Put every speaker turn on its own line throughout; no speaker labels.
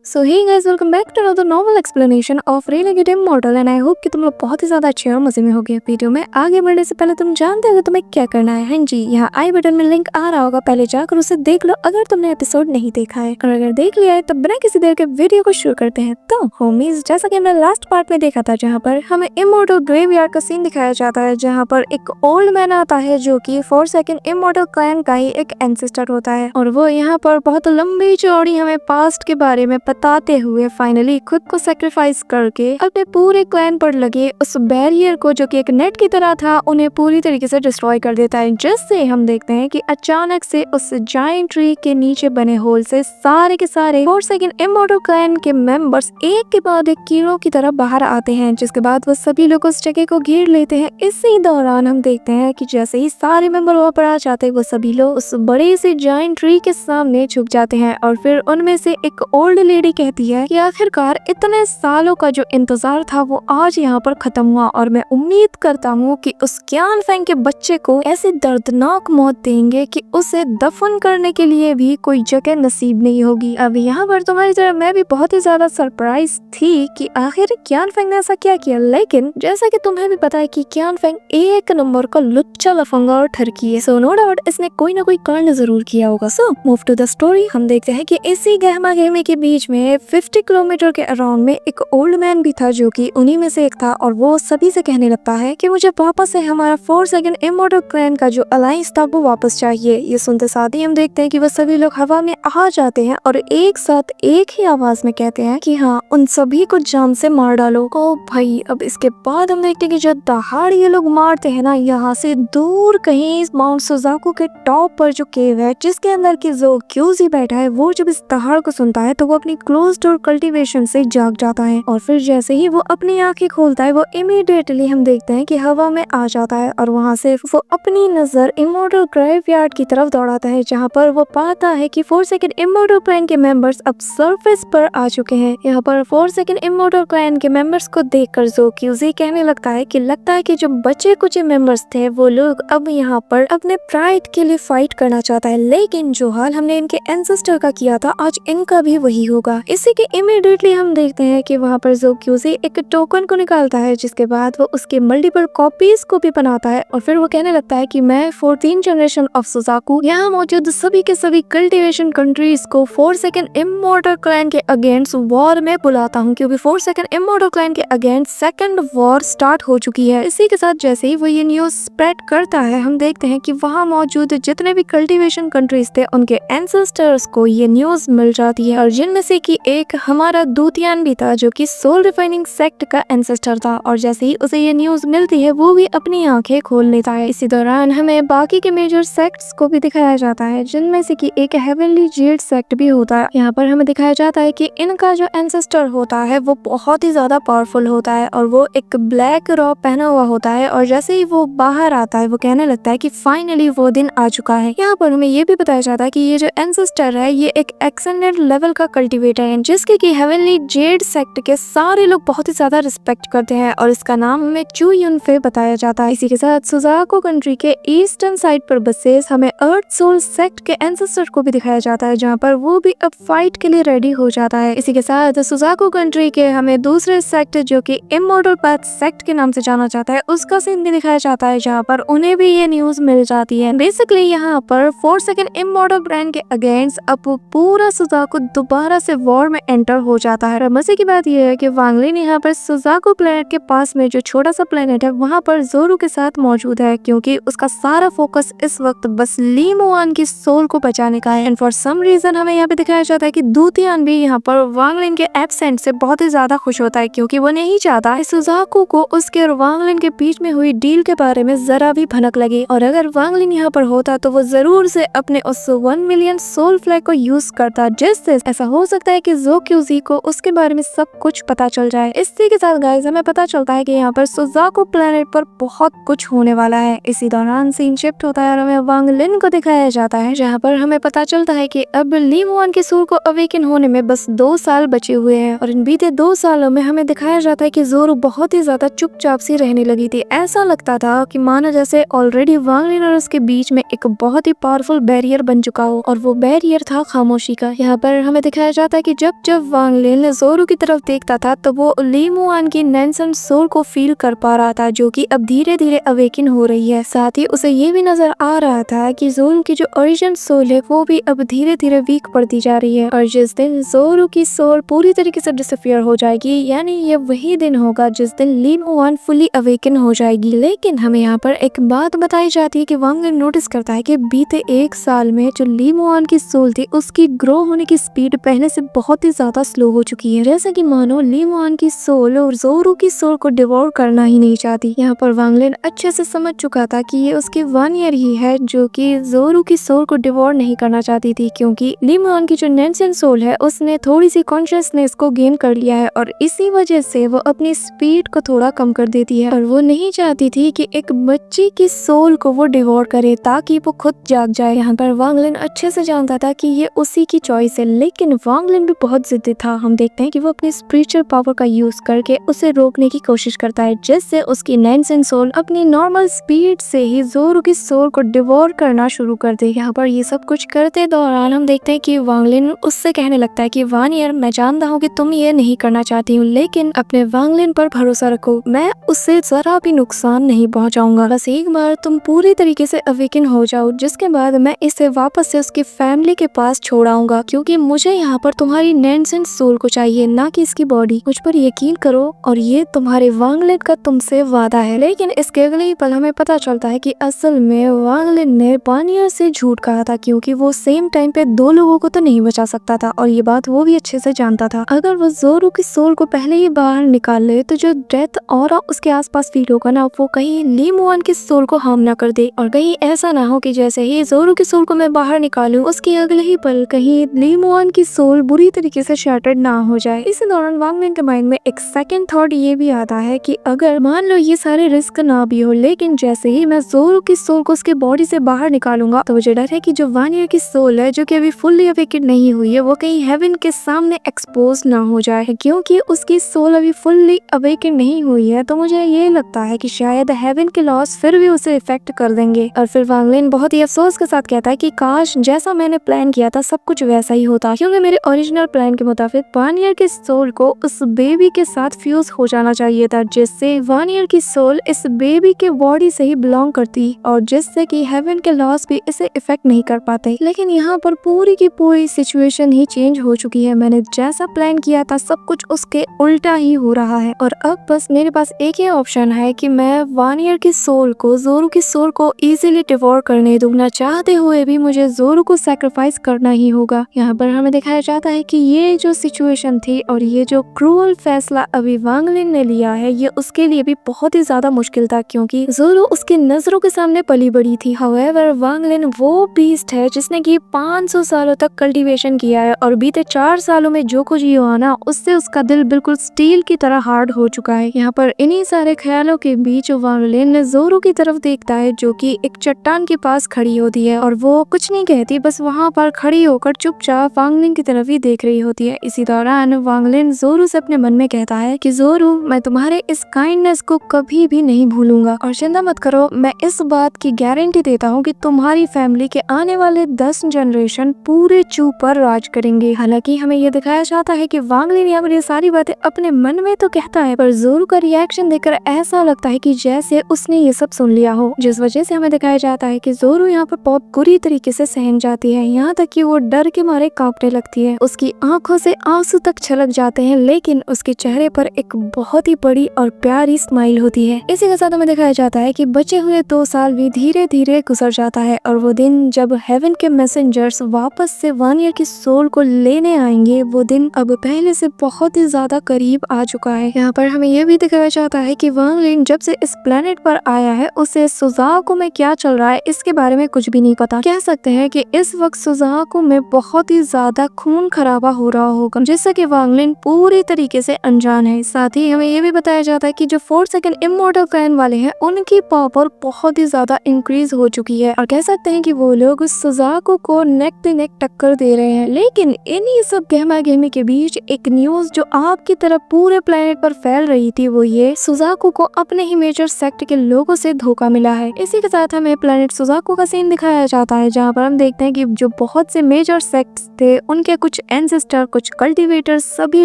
So hey guys, welcome back to another novel explanation of really immortal and I hope कि तुम लोग बहुत ही ज्यादा अच्छे और मजे में होगे। वीडियो में आगे बढ़ने से पहले तुम जानते हो तुम्हें क्या करना है। हाँ जी, यहाँ आई बटन में लिंक आ रहा होगा, पहले जाकर उसे देख लो अगर तुमने एपिसोड नहीं देखा है, और अगर देख लिया है तो बिना किसी देर के वीडियो को शुरू करते हैं। तो होमीज, जैसा कि हमने लास्ट पार्ट में देखा था जहाँ पर हमें इमॉर्टल ग्रेवयार्ड का सीन दिखाया जाता है, जहाँ पर एक ओल्ड मैन आता है जो कि 4 सेकंड इमॉर्टल क्लैन का ही एक एंसेस्टर होता है, और वो यहाँ पर बहुत लंबी चौड़ी हमें पास्ट के बारे में बताते हुए फाइनली खुद को सेक्रीफाइस करके अपने पूरे क्लैन पर लगे उस बैरियर को, जो कि एक नेट की तरह था, उन्हें पूरी तरीके से डिस्ट्रॉय कर देता है। जिससे हम देखते हैं कि अचानक से उस जायंट ट्री के नीचे बने होल से सारे के सारे 4 सेकंड इमॉर्टल क्लैन के मेंबर्स एक के बाद एक कीड़ों की तरह बाहर आते हैं, जिसके बाद वो सभी लोग उस जगह को घेर लेते हैं। इसी दौरान हम देखते हैं कि जैसे ही सारे मेंबर वहाँ पर आ जाते हैं, वो सभी लोग उस बड़े से जायंट ट्री के सामने झुक जाते हैं, और फिर उनमें से एक ओल्ड लेडी कहती है कि आखिरकार इतने सालों का जो इंतजार था वो आज यहाँ पर खत्म हुआ, और मैं उम्मीद करता हूँ कि उस क्यान फेंग के बच्चे को ऐसी दर्दनाक मौत देंगे कि उसे दफन करने के लिए भी कोई जगह नसीब नहीं होगी। अब यहाँ पर तुम्हारी तरह मैं भी बहुत ही ज्यादा सरप्राइज थी कि आखिर क्यान फेंग ने ऐसा क्या किया, लेकिन जैसा कि तुम्हें भी पता है कि क्यान फेंग एक नंबर का लुच्चा लफंगा और ठरकी है, सो नो डाउट इसने कोई ना कोई कांड जरूर किया होगा। So move to the story. हम देखते हैं कि इसी गहमा गहमी के बीच में 50 किलोमीटर के अराउंड में एक ओल्ड मैन भी था, जो कि उन्हीं में से एक था, और वो सभी से कहने लगता है कि मुझे वापस से हमारा 4 सेकंड इमॉर्टल क्लैन का जो अलायंस था वो वापस चाहिए। ये सुनते साथ ही हम देखते हैं कि वो सभी लोग हवा में आ जाते हैं और एक साथ एक ही आवाज में कहते हैं कि हाँ, उन सभी को जान से मार डालो। ओ भाई, अब इसके बाद हम देखते हैं कि जो दहाड़ ये लोग मारते हैं ना, यहाँ से दूर कहीं माउंट सुजाकू के टॉप पर जो केव है जिसके अंदर की जो क्यूजी बैठा है, वो जब इस दहाड़ को सुनता है तो वो अपनी क्लोज डोर कल्टीवेशन से जाग जाता है, और फिर जैसे ही वो अपनी आंखें खोलता है वो इमीडिएटली हम देखते हैं कि हवा में आ जाता है, और वहाँ से वो अपनी नजर इमॉर्टल ग्रेवयार्ड की तरफ दौड़ाता है, जहाँ पर वो पाता है कि 4 सेकंड इमॉर्टल क्लैन के मेंबर्स अब सरफेस पर आ चुके हैं। यहाँ पर 4 सेकंड इमॉर्टल क्लैन के मेंबर्स को देखकर ज़ोक्यूज़ी कहने लगता है कि जो बचे कुछ मेंबर्स थे वो लोग अब यहाँ पर अपने प्राइड के लिए फाइट करना चाहता है, लेकिन जो हाल हमने इनके एंसेस्टर का किया था आज इनका भी वही होगा। इसी के इमीडिएटली हम देखते हैं कि वहाँ पर ज़ोक्यूज़ी एक टोकन को निकालता है, जिसके बाद वो उसके मल्टीपल कॉपीज को भी बनाता है, और फिर वो कहने लगता है कि मैं 14 जनरेशन ऑफ सुजाकू यहाँ मौजूद सभी के सभी कल्टीवेशन कंट्रीज को 4 सेकंड इमॉर्टल क्लैन के अगेंस्ट वॉर में बुलाता हूँ, क्योंकि 4 सेकंड इमॉर्टल क्लैन के अगेंस्ट सेकंड वॉर स्टार्ट हो चुकी है। इसी के साथ जैसे ही वो ये न्यूज स्प्रेड करता है, हम देखते हैं कि वहाँ मौजूद जितने भी कल्टीवेशन कंट्रीज थे उनके एंसेस्टर्स को ये न्यूज मिल जाती है, और जिनमें से कि एक हमारा दूतियान भी था जो कि सोल रिफाइनिंग सेक्ट का एंसेस्टर था, और जैसे ही उसे ये न्यूज मिलती है वो भी अपनी आंखें खोल लेता है। इसी दौरान हमें बाकी के मेजर सेक्ट्स को भी दिखाया जाता है, जिनमें से कि एक हेवनली जेड सेक्ट भी होता है। यहाँ पर हमें दिखाया जाता है कि इनका जो एंसेस्टर होता है वो बहुत ही ज्यादा पावरफुल होता है, और वो एक ब्लैक रॉब पहना हुआ होता है, और जैसे ही वो बाहर आता है वो कहने लगता है कि फाइनली वो दिन आ चुका है। यहाँ पर हमें ये भी बताया जाता है कि ये जो एंसेस्टर है ये एक एक्सटेंडेड लेवल का कल्टीवेटर है, जिसके की हेवनली जेड सेक्ट के सारे लोग बहुत ही ज्यादा रिस्पेक्ट करते हैं, और इसका नाम हमें चू युनफे बताया जाता है। इसी के साथ सुजाको कंट्री के ईस्टर्न साइड पर बसेस हमें अर्थ सोल सेक्ट के एंसेस्टर को भी दिखाया जाता है, जहाँ पर वो भी अब फाइट के लिए रेडी हो जाता है। इसी के साथ सुजाको कंट्री के हमें दूसरे सेक्ट जो कि इमॉर्टल पाथ सेक्ट के नाम से जाना जाता है उसका सीन भी दिखाया जाता है, जहाँ पर उन्हें भी ये न्यूज मिल जाती है। बेसिकली यहाँ पर 4 सेकंड इमॉर्टल ब्रांड के अगेंस्ट अब पूरा सुजाको दोबारा से वॉर में एंटर हो जाता है। मजे की बात यह है कि वांगलिन यहाँ पर सुजाको प्लेनेट के पास में जो छोटा सा प्लेनेट है वहाँ पर जोरू के साथ मौजूद है, क्योंकि उसका सारा फोकस इस वक्त बस ली मुआन की सोल को बचाने का है। एंड फॉर सम रीजन हमें यहाँ पे दिखाया जाता है कि दूतियान भी यहाँ पर वांगलिन के एब्सेंट से बहुत ही ज्यादा खुश होता है, क्योंकि वो नहीं चाहता सुजाको को उसके और वांगलिन के बीच में हुई डील के बारे में जरा भी भनक लगे, और अगर वांगलिन यहाँ पर होता तो वो जरूर से अपने उस 1 मिलियन सोल फ्लैग को यूज करता, जिससे ऐसा हो सकता है कि ज़ोक्यूज़ी को उसके बारे में सब कुछ पता चल जाए। इसी के साथ गाइस हमें पता चलता है कि यहाँ पर सुजाको प्लेनेट पर बहुत कुछ होने वाला है। इसी दौरान सीन शिफ्ट होता है और हमें वांगलिन को दिखाया जाता है, जहाँ पर हमें पता चलता है कि अब ली मुआन के सोल को अवेकन होने में बस 2 साल बचे हुए हैं, और इन बीते 2 सालों में हमें दिखाया जाता है कि जोरू बहुत ही ज्यादा चुपचाप सी रहने लगी थी। ऐसा लगता था कि मानो जैसे ऑलरेडी वांगलिन और उसके बीच में एक बहुत ही पावरफुल बैरियर बन चुका हो, और वो बैरियर था खामोशी का। यहाँ पर हमें दिखाया जाता जाता है कि जब जब वांग लिन जोरू की तरफ देखता था तो वो ली मुआन की नैनसन सोल को फील कर पा रहा था, जो कि अब धीरे धीरे अवेकिन हो रही है। साथ ही उसे ये भी नजर आ रहा था कि जोरू की जो ओरिजिनल सोल है वो भी अब धीरे धीरे वीक पड़ती जा रही है, और जिस दिन जोरू की सोल पूरी तरीके से डिसअपियर हो जाएगी, यानी ये वही दिन होगा जिस दिन ली मुआन फुली अवेकन हो जाएगी। लेकिन हमें यहाँ पर एक बात बताई जाती है कि वांग लिन नोटिस करता है कि बीते 1 साल में जो ली मुआन की सोल थी उसकी ग्रो होने की स्पीड पहले से बहुत ही ज्यादा स्लो हो चुकी है, जैसे कि मानो ली मुआन की सोल और जोरू की सोल को डिवोर करना ही नहीं चाहती। यहाँ पर वांग लिन अच्छे से समझ चुका था कि ये उसकी 1 ईयर ही है जो कि जोरू की सोल को डिवोर नहीं करना चाहती थी, क्योंकि ली मुआन की जो नैनसन सोल है उसने थोड़ी सी कॉन्शियसनेस को गेन कर लिया है, और इसी वजह से वो अपनी स्पीड को थोड़ा कम कर देती है, और वो नहीं चाहती थी कि एक बच्ची की सोल को वो डिवोर करे ताकि वो खुद जाग जाए। यहाँ पर वांग लिन अच्छे से जानता था कि ये उसी की चॉइस है, लेकिन वांग लिन भी बहुत जिद्दी था। हम देखते हैं कि वो अपनी स्पिरिचुअल पावर का यूज करके उसे रोकने की कोशिश करता है, जिससे उसकी नैनसन सोल अपनी नॉर्मल स्पीड से ही जोरू की सोल को डिवोर करना शुरू कर दे। यहाँ पर ये सब कुछ करते दौरान हम देखते हैं कि वांग लिन उससे कहने लगता है कि वान ईयर, मैं जानता हूँ कि तुम ये नहीं करना चाहती हूँ, लेकिन अपने वांग लिन पर भरोसा रखो, मैं उससे जरा भी नुकसान नहीं पहुँचाऊंगा। बस एक बार तुम पूरी तरीके से अवेकन हो जाओ, जिसके बाद मैं इसे वापस से उसकी फैमिली के पास छोड़ाऊंगा, क्योंकि मुझे यहाँ पर तुम्हारी नैनसन सोल को चाहिए, ना कि इसकी बॉडी। मुझ पर यकीन करो, और ये तुम्हारे वांग लिन का तुमसे वादा है। लेकिन इसके अगले ही पल हमें पता चलता है कि असल में वांग लिन ने बानियर से झूठ कहा था, क्योंकि वो सेम टाइम पे 2 लोगों को तो नहीं बचा सकता था, और ये बात वो भी अच्छे से जानता था। अगर वो जोरू की सोल को पहले ही बाहर निकाल ले तो जो डेथ ऑरा उसके आसपास फील होगा ना, वो कहीं ली मुआन की सोल को हार्म ना कर दे, और कहीं ऐसा ना हो कि जैसे ही जोरू की सोल को मैं बाहर निकालूं उसके अगले ही पल कहीं ली मुआन की सोल बुरी तरीके से शैटर्ड ना हो जाए। इसी दौरान वांग लिन के माइंड में एक सेकंड थॉट ये भी आता है कि अगर मान लो ये सारे रिस्क ना भी हो, लेकिन जैसे ही मैं जोरू की सोल को उसके बॉडी से बाहर निकालूंगा तो मुझे डर है कि जो 1 ईयर की सोल है जो कि अभी फुल्ली अवेकन नहीं हुई है, वो कहीं हेवन के सामने एक्सपोज ना हो जाए, क्योंकि उसकी सोल अभी फुल्ली अवेकन नहीं हुई है। तो मुझे ये लगता है कि शायद हेवन के लॉस फिर भी उसे इफेक्ट कर देंगे। और फिर वांग लिन बहुत ही अफसोस के साथ कहता है कि काश जैसा मैंने प्लान किया था सब कुछ वैसा ही होता, क्योंकि मेरे ओरिजिनल प्लान के मुताबिक 1 ईयर की सोल को उस बेबी के साथ फ्यूज हो जाना चाहिए था, जिससे 1 ईयर की सोल इस बेबी के बॉडी से ही बिलोंग करती, और जिससे कि हेवन के लॉस भी इसे इफेक्ट नहीं कर पाते। लेकिन यहाँ पर पूरी की पूरी सिचुएशन ही चेंज हो चुकी है। मैंने जैसा प्लान किया था सब कुछ उसके उल्टा ही हो रहा है, और अब बस मेरे पास एक ही ऑप्शन है कि मैं 1 ईयर की सोल को जोरू की सोल को इजीली डिवोर करने दूं, ना चाहते हुए भी मुझे जोरू को सैक्रिफाइस करना ही होगा। यहाँ पर हमें दिखाया जाता है कि ये जो सिचुएशन थी और ये जो क्रूअल फैसला अभी वांग लिन ने लिया है, ये उसके लिए भी बहुत ही ज्यादा मुश्किल था, क्योंकि जोरू उसकी नजरों के सामने पली बड़ी थी। हाउएवर वांग लिन वो बीस्ट है जिसने कि 500 सालों तक कल्टीवेशन किया है, और बीते 4 सालों में जो कुछ हुआ ना, उससे उसका दिल बिल्कुल स्टील की तरह हार्ड हो चुका है। यहाँ पर इन्हीं सारे ख्यालों के बीच वांग लिन जोरू की तरफ देखता है, जो कि एक चट्टान के पास खड़ी होती है, और वो कुछ नहीं कहती, बस वहाँ पर खड़ी होकर चुपचाप वांग लिन की तरफ ही देख रही होती है। इसी दौरान वांग लिन जोरू से अपने मन में कहता है कि जोरू, मैं तुम्हारे इस काइंडनेस को कभी भी नहीं भूलूंगा, और चिंता मत करो, मैं इस बात की गारंटी देता हूँ कि तुम्हारी फैमिली के आने वाले 10 जनरेशन पूरे चू पर राज करेंगे। हालांकि हमें ये दिखाया जाता है कि वांग लिन यहाँ पर ये सारी बातें अपने मन में तो कहता है, पर जोरू का रिएक्शन देखकर ऐसा लगता है कि जैसे उसने ये सब सुन लिया हो, जिस वजह से हमें दिखाया जाता है कि जोरू यहाँ पर बहुत बुरी तरीके से सहम जाती है, यहाँ तक कि वो डर के मारे कांपने लगती है। उसकी आंखों से आंसू तक छलक जाते हैं, लेकिन उसके चेहरे पर एक बहुत ही बड़ी और प्यारी स्माइल होती है। इसी के साथ हमें दिखाया जाता है कि बचे हुए 2 साल भी धीरे धीरे गुजर जाता है, और वो दिन जब हेवन के मैसेंजर्स वापस से 1 ईयर की सोल को लेने आएंगे, वो दिन अब पहले से बहुत ही ज्यादा करीब आ चुका है। यहाँ पर हमें यह भी दिखाया जाता है कि वांग लिन जब से इस प्लेनेट पर आया है, उसे सुजाको में क्या चल रहा है इसके बारे में कुछ भी नहीं पता। कह सकते हैं कि इस वक्त सुजाको में बहुत ही ज्यादा खून खराबा हो रहा होगा, जिससे कि वांग लिन पूरी तरीके से अनजान है। साथ ही हमें यह भी बताया जाता है कि जो 4 सेकंड इमॉर्टल क्लैन वाले हैं, उनकी पावर बहुत ही ज्यादा इंक्रीज हो चुकी है, और कह सकते हैं कि वो लोग सुजाको को नेक टू नेक टक्कर दे रहे हैं। लेकिन इन्हीं सब गहमा गहमी के बीच एक न्यूज जो आग की तरह पूरे प्लेनेट पर फैल रही थी, वो ये सुजाको को अपने ही मेजर सेक्ट के लोगों से धोखा मिला है। इसी के साथ हमें प्लेनेट सुजाको का सीन दिखाया जाता है, जहाँ पर हम देखते हैं कि जो बहुत से मेजर सेक्ट्स थे, उनके कुछ कुछ एंसेस्टर, कुछ कल्टीवेटर, सभी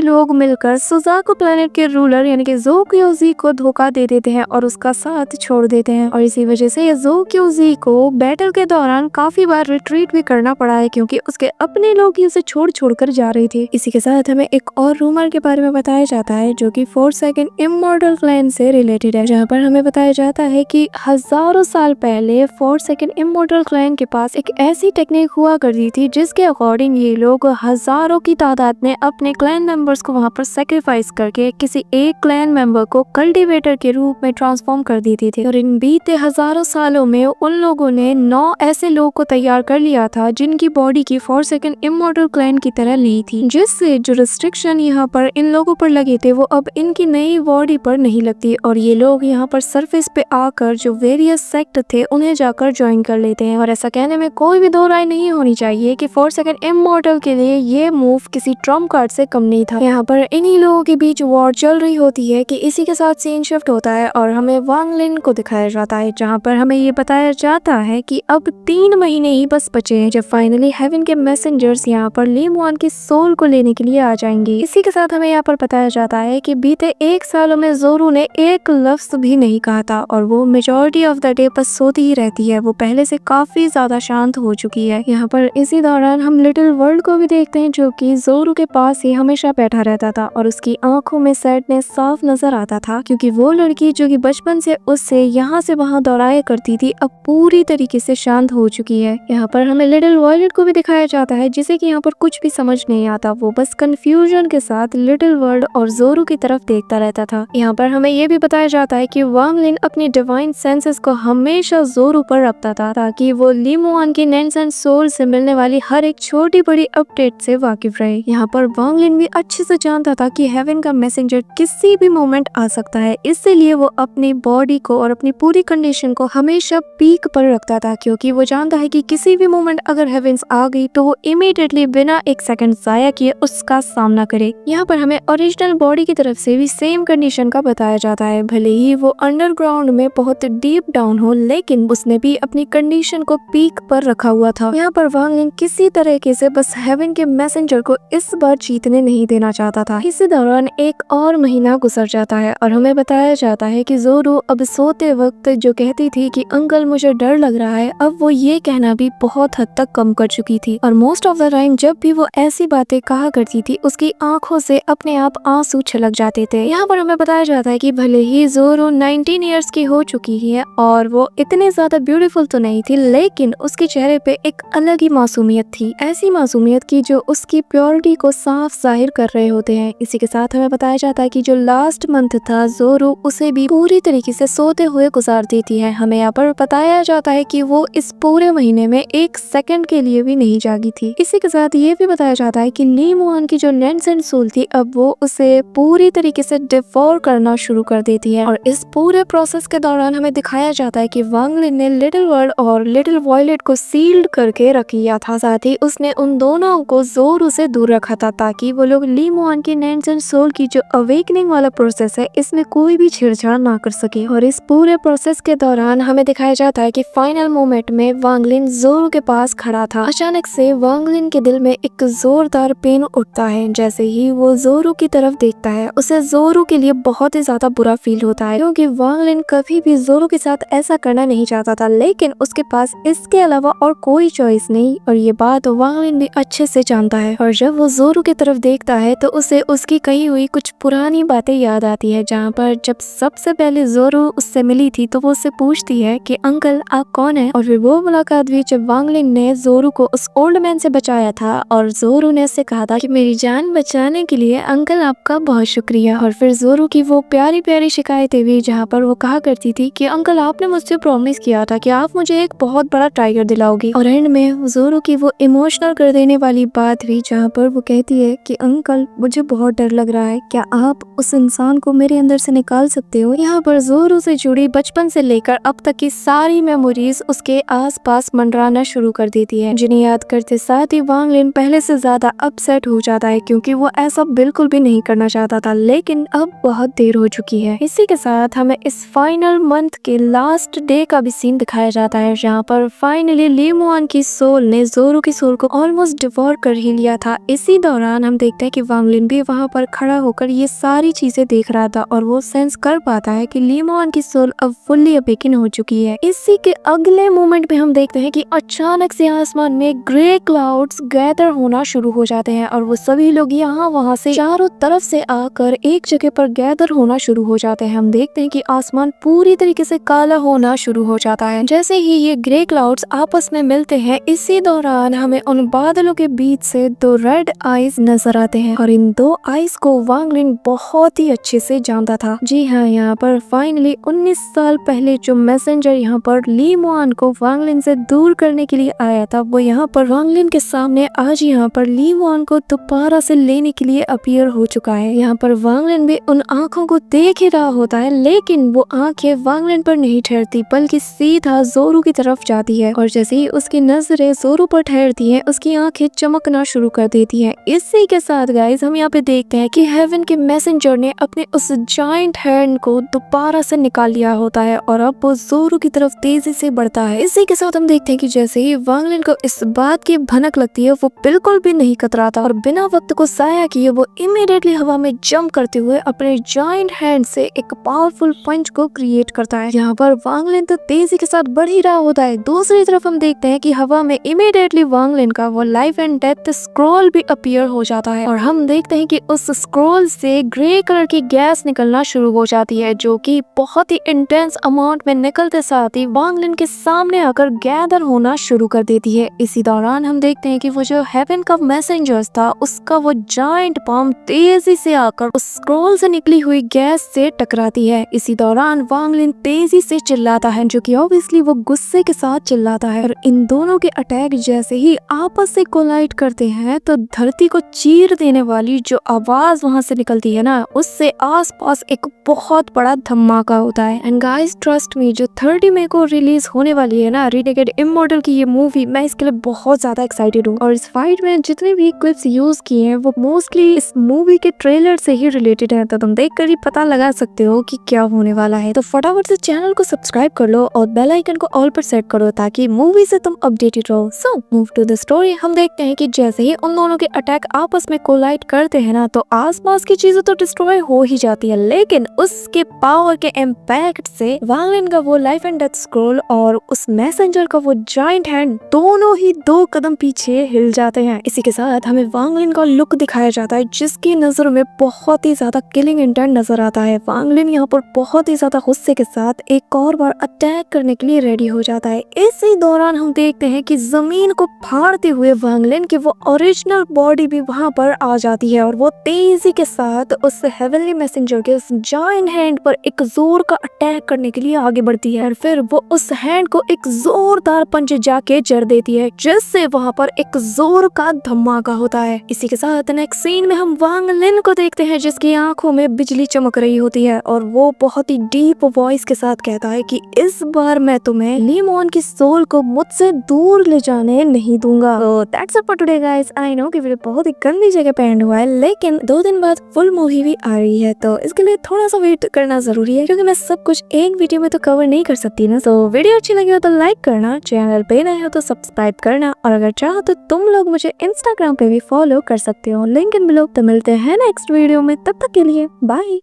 लोग मिलकर सुजाकू प्लेनेट के रूलर यानी कि ज़ो क्योजी को धोखा दे देते हैं और उसका साथ छोड़ देते हैं। और इसी वजह से ज़ो क्योजी को बैटल के दौरान काफी बार रिट्रीट भी करना पड़ा है क्योंकि उसके अपने लोग ही उसे छोड़ कर जा रहे थे। इसी के साथ हमें एक और रूमर के बारे में बताया जाता है जो कि फोर्सेकन इमॉर्टल क्लैन से रिलेटेड है, जहाँ पर हमें बताया जाता है कि हजारों साल पहले फोर्सेकन इमॉर्टल क्लैन के पास एक ऐसी टेक्निक हुआ करती थी जिसके अकॉर्डिंग ये लोग हजारों की तादाद में अपने क्लैन मेंबर्स को वहाँ पर सेक्रीफाइस करके किसी एक क्लैन मेंबर को कल्टीवेटर के रूप में ट्रांसफॉर्म कर देते थे। और इन बीते हजारों सालों में उन लोगों ने 9 ऐसे लोग को तैयार कर लिया था जिनकी बॉडी की फोर्सेकन इमॉर्टल क्लैन की तरह ली थी, जिससे जो रिस्ट्रिक्शन यहाँ पर इन लोगों पर लगे थे वो अब इनकी नई बॉडी पर नहीं लगती और ये लोग यहाँ पर सरफेस पे आकर जो वेरियस सेक्ट थे उन्हें जाकर ज्वाइन कर लेते हैं। और ऐसा कहने में कोई भी दो राय नहीं होनी चाहिए कि फोर्सेकन इमॉर्टल के लिए ये मूव किसी ट्रम्प कार्ड से कम नहीं था। यहाँ पर इन्हीं लोगों के बीच वॉर चल रही होती है कि इसी के साथ सीन शिफ्ट होता है और हमें वांग लिन को दिखाया जाता है, जहाँ पर हमें ये बताया जाता है कि अब 3 महीने ही बस बचे हैं जब फाइनली हेवन के मैसेंजर्स यहाँ पर ली मुआन की सोल को लेने के लिए आ जाएंगे। इसी के साथ हमें यहाँ पर बताया जाता है कि बीते 1 सालों में ज़ोरू ने एक लफ्ज भी नहीं कहा था और वो मेजॉरिटी ऑफ द डे बस सोती ही रहती है। वो पहले से काफी ज्यादा शांत हो चुकी है। यहाँ पर इसी दौरान हम लिटिल वर्ल्ड को भी देखते हैं जो कि ज़ोरू के पास ही हमेशा बैठा रहता था और उसकी आंखों में सैडनेस साफ नजर आता था क्योंकि वो लड़की जो कि बचपन से उससे यहाँ से वहाँ दौड़ाया करती थी अब पूरी तरीके से शांत हो चुकी है। यहाँ पर हमें लिटिल वॉयलेट को भी दिखाया जाता है जिसे कि यहाँ पर कुछ भी समझ नहीं आता, वो बस कंफ्यूजन के साथ लिटिल वर्ल्ड और ज़ोरू की तरफ देखता रहता था। यहाँ पर हमें ये भी बताया जाता है कि वांग लिन अपनी डिवाइन सेंसेस को हमेशा ज़ोरू पर रखता था ताकि वो ली मुआन की नेंसन सोल से मिलने वाली हर एक छोटी बड़ी अपडेट से वाकिफ रहे। यहाँ पर वांग लिन भी अच्छे से जानता था कि हेवन का मैसेंजर किसी भी मोमेंट आ सकता है, इसलिए वो अपनी बॉडी को और अपनी पूरी कंडीशन को हमेशा पीक पर रखता था क्योंकि वो जानता है कि किसी भी मोमेंट अगर हेवेंस आ गई तो वो इमीडिएटली बिना एक सेकंड जाया किए उसका सामना करे। यहाँ पर हमें ओरिजिनल बॉडी की तरफ से भी सेम कंडीशन का बताया जाता है, भले ही वो अंडरग्राउंड में बहुत डीप डाउन हो लेकिन उसने भी अपनी कंडीशन को पीक पर रखा हुआ था। यहाँ पर वांग लिन किसी तरीके से बस हेवन के मैसेंजर को इस बार जीतने नहीं देना चाहता था। इसी दौरान एक और महीना गुजर जाता है और हमें बताया जाता है कि ज़ोरू अब सोते वक्त जो कहती थी कि अंकल मुझे डर लग रहा है, अब वो ये कहना भी बहुत हद तक कम कर चुकी थी और मोस्ट ऑफ द टाइम जब भी वो ऐसी बातें कहा करती थी उसकी आंखों से अपने आप आंसू छलक जाते थे। यहाँ पर हमें बताया जाता है कि भले ही ज़ोरू 19 इयर्स की हो चुकी है और वो इतने ज्यादा ब्यूटीफुल तो नहीं थी लेकिन उसके चेहरे पे एक अलग ही मासूमियत थी, ऐसी मासूमियत की जो उसकी प्योरिटी को साफ जाहिर कर रहे होते हैं। इसी के साथ हमें बताया जाता है कि जो लास्ट मंथ था ज़ोरू उसे भी पूरी तरीके से सोते हुए गुजार देती है। हमें यहाँ पर बताया जाता है कि वो इस पूरे महीने में 1 सेकंड के लिए भी नहीं जागी थी। इसी के साथ ये भी बताया जाता है कि ली मुआन की जो नेंसन सोल थी अब वो उसे पूरी तरीके से डिवोर करना शुरू कर देती है और इस पूरे प्रोसेस के दौरान हमें दिखाया जाता है कि वांग लिन ने लिटिल वर्ल्ड और लिटिल वॉयलेट को सील्ड करके रख लिया था, साथ ही उसने उन दोनों को ज़ोरू से दूर रखा था ताकि वो लोग ली मुआन की नेंसन सोल की जो अवेकनिंग वाला प्रोसेस है इसमें कोई भी छेड़छाड़ ना कर सके। और इस पूरे प्रोसेस के दौरान हमें दिखाया जाता है कि फाइनल मोमेंट में वांग लिन ज़ोरू के पास खड़ा था। अचानक से वांग लिन के दिल में एक जोरदार पेन उठता है। जैसे ही वो ज़ोरू की तरफ देखता है उसे ज़ोरू के लिए बहुत ही ज्यादा बुरा फील होता है क्योंकि वांग लिन कभी भी ज़ोरू के साथ ऐसा करना नहीं चाहता था लेकिन उसके पास इसके अलावा और कोई चॉइस नहीं और ये बात वांग लिन भी अच्छे से जानता है। और जब वो ज़ोरू की तरफ देखता है तो उसे उसकी कही हुई कुछ पुरानी बातें याद आती है, जहाँ पर जब सबसे पहले ज़ोरू उससे मिली थी तो वो उससे पूछती है कि अंकल आप कौन है। और फिर वो मुलाकात भी जब वांग लिन ने ज़ोरू को उस ओल्ड मैन से बचाया था और ज़ोरू ने उससे कहा था कि मेरी जान बचाने के लिए अंकल आपका बहुत शुक्रिया। और फिर ज़ोरू की वो प्यारी प्यारी शिकायतें भी, जहाँ पर वो कहा करती थी कि अंकल आपने मुझसे प्रॉमिस किया था कि आप मुझे एक बहुत बड़ा टाइगर दिलाओगी। और एंड में ज़ोरू की वो इमोशनल कर देने वाली बात भी, जहाँ पर वो कहती है कि अंकल मुझे बहुत डर लग रहा है, क्या आप उस इंसान को मेरे अंदर से निकाल सकते हो। यहाँ पर ज़ोरू से जुड़ी बचपन से लेकर अब तक की सारी मेमोरीज उसके आसपास मंडराना शुरू कर देती है, जिन्हें याद करते साथ ही वांग लिन पहले से ज्यादा अपसेट हो जाता है क्योंकि वो ऐसा बिल्कुल भी नहीं करना चाहता था लेकिन अब बहुत देर हो चुकी है। इसी के साथ हमें इस फाइनल मंथ के लास्ट डे का भी सीन दिखाया जाता है, जहाँ पर फाइनली ली मुआन की सोल ने ज़ोरू की सोल को ऑलमोस्ट डिवोर कर ही लिया था। इसी दौरान हम देखते हैं कि वांग लिन भी वहाँ पर खड़ा होकर ये सारी चीजें देख रहा था और वो सेंस कर पाता है कि ली मुआन की सोल अब फुल्ली अवेकन हो चुकी है। इसी के अगले मोमेंट में हम देखते हैं कि अचानक से आसमान में ग्रे क्लाउड्स गैदर होना शुरू हो जाते हैं और वो सभी लोग यहाँ वहाँ से चारों तरफ से आकर एक जगह पर गैदर होना शुरू हो जाते हैं। हम देखते हैं कि आसमान पूरी तरीके से काला होना शुरू हो जाता है जैसे ही ये ग्रे क्लाउड्स आपस में मिलते हैं। इसी दौरान हमें उन बादलों के बीच से दो रेड आइज नजर आते हैं और इन दो आइज को वांग लिन बहुत ही अच्छे से जानता था। जी हाँ, यहाँ पर फाइनली 19 साल पहले जो मैसेंजर यहाँ पर ली मुआन को वांग लिन से दूर करने के लिए आया था वो यहाँ पर वांग लिन के सामने आज यहाँ पर ली मुआन को दोबारा से लेने के लिए अपीयर हो चुका है। यहाँ पर वांग लिन भी उन आँखों को देख ही रहा होता है लेकिन वो आंखें वांग लिन पर नहीं ठहरती बल्कि सीधा जोरू की तरफ जाती है और जैसे ही उसकी नजरें जोरू पर ठहरती हैं उसकी आंखें चमकना शुरू कर देती हैं। इसी के साथ गाइस हम यहाँ पे देखते हैं कि हेवन के मैसेंजर ने अपने उस जायंट हैंड को दोबारा से निकाल लिया होता है और अब वो जोरू की तरफ तेजी से बढ़ता है। इसी के साथ हम देखते हैं कि जैसे ही वांग लिन को इस बात की भनक लगती है वो बिल्कुल भी नहीं कतराता और बिना वक्त को जाया किए वो इमीडिएटली हवा में जंप करते हुए अपने जायंट हैंड से एक पावरफुल पंच को क्रिएट करता है। यहाँ पर वांग लिन तो तेजी के साथ बढ़ ही रहा होता है। दूसरी तरफ हम देखते हैं कि हवा में इमीडिएटली वांग लिन का वो लाइफ एंड डेथ स्क्रॉल भी अपीयर हो जाता है और हम देखते हैं कि उस स्क्रॉल से ग्रे कलर की गैस निकलना शुरू हो जाती है जो कि बहुत ही इंटेंस अमाउंट में निकलते साथ ही वांग लिन के सामने आकर गैदर होना शुरू कर देती है। इसी दौरान हम देखते हैं कि वो जो हेवन का मैसेंजर्स था उसका वो जायंट पाम तेजी से आकर उस स्क्रॉल से निकली हुई गैस से टकराती है। इसी दौरान वांग लिन तेजी से चिल्लाता है जो कि ऑब्वियसली वो गुस्से के साथ चिल्लाता है और इन दोनों के अटैक जैसे ही आपस से कोलाइड करते हैं तो धरती को चीर देने वाली जो आवाज वहां से निकलती है ना उससे आसपास एक बहुत बड़ा धमाका होता है। एंड गाइस ट्रस्ट मी, जो 30 मई को रिलीज होने वाली है ना रेनेगेड इमॉर्टल की ये मूवी, मैं इसके लिए बहुत ज्यादा एक्साइटेड हूँ और इस फाइट में जितने भी क्लिप्स यूज किए हैं वो मोस्टली इस मूवी के ट्रेलर से ही रिलेटेड है तो तुम देखकर ही पता लगा सकते हो कि क्या होने वाला है। तो फटाफट से चैनल को सब्सक्राइब कर लो और बेल आइकन को ऑल पर सेट करो ताकि मूवी से तुम अपडेटेड रहो। So move to the story. हम देखते हैं कि जैसे ही उन दोनों के अटैक आपस में कोलाइड करते हैं ना तो आसपास की चीजें तो डिस्ट्रॉय हो ही जाती है लेकिन उसके पावर के इम्पैक्ट से वांग लिन का वो लाइफ एंड डेथ स्क्रॉल और उस मैसेंजर का वो जायंट हैंड दोनों ही 2 कदम पीछे हिल जाते हैं। इसी के साथ हमें वांग लिन का लुक दिखाया जाता है जिसकी नजरों में बहुत ही ज्यादा किलिंग इंटेंट नजर आता है। वांग लिन यहाँ पर बहुत ही ज्यादा गुस्से के साथ एक और बार अटैक करने के लिए रेडी हो जाता है। इसी दौरान हम देखते हैं कि जमीन को फाड़ते हुए वांग लिन की वो ओरिजिनल बॉडी भी वहां पर आ जाती है और वो तेजी के साथ उस हेवनली मैसेंजर के उस जायंट हैंड पर एक जोर का अटैक करने के लिए आगे बढ़ती है और फिर वो उस हैंड को एक जोरदार पंच जाके जड़ देती है जिससे वहां पर एक जोर का धमाका होता है। इसी के साथ नेक्स्ट सीन में हम वांग लिन को देखते हैं जिसकी आंखों में बिजली चमक रही होती है और वो बहुत ही डीप वॉइस के साथ कहता है कि इस बार मैं तुम्हें ली मुआन की सोल को मुझसे दूर ले जाने नहीं दूंगा। तो that's it for today guys. I know कि वीडियो बहुत ही गंदी जगह पे एंड हुआ है लेकिन 2 दिन बाद फुल मूवी भी आ रही है तो इसके लिए थोड़ा सा वेट करना जरूरी है क्योंकि मैं सब कुछ एक वीडियो में तो कवर नहीं कर सकती ना। तो वीडियो अच्छी लगी हो तो लाइक करना, चैनल पे नए हो तो सब्सक्राइब करना और अगर चाहो तो तुम लोग मुझे इंस्टाग्राम पे भी फॉलो कर सकते हो, लिंक इन बिलो। तो मिलते हैं नेक्स्ट वीडियो में, तब तक के लिए बाय।